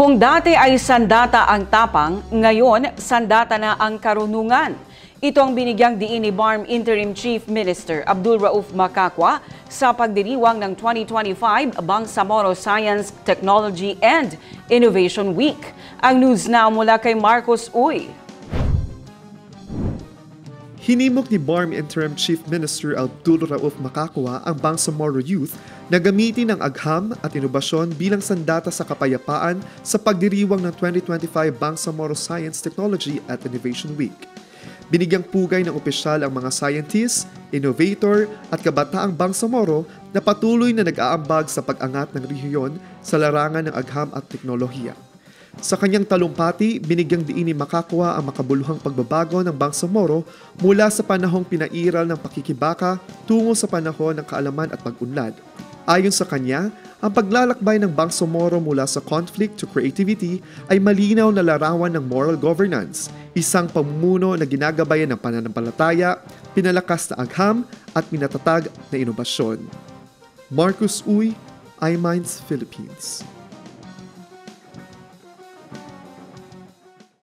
Kung dati ay sandata ang tapang, ngayon sandata na ang karunungan. Ito ang binigyang diin ni BARM Interim Chief Minister Abdul Rauf Macacua sa pagdiriwang ng 2025 Bangsamoro Science, Technology and Innovation Week. Ang news now mula kay Marcos Uy. Hinimok ni BARM Interim Chief Minister Abdul Rauf Macacua ang Bangsamoro Youth na gamitin ang agham at inobasyon bilang sandata sa kapayapaan sa pagdiriwang ng 2025 Bangsamoro Science, Technology at Innovation Week. Binigyang pugay ng opisyal ang mga scientists, innovator at kabataang Bangsamoro na patuloy na nag-aambag sa pag-angat ng rehiyon sa larangan ng agham at teknolohiya. Sa kanyang talumpati, binigyang diin ni Macacua ang makabuluhang pagbabago ng Bangsamoro mula sa panahong pinairal ng pakikibaka tungo sa panahon ng kaalaman at pag-unlad. Ayon sa kanya, ang paglalakbay ng Bangsamoro mula sa conflict to creativity ay malinaw na larawan ng moral governance, isang pamumuno na ginagabayan ng pananampalataya, pinalakas na agham at pinatatag na inobasyon. Marcos Uy, iMinds Philippines.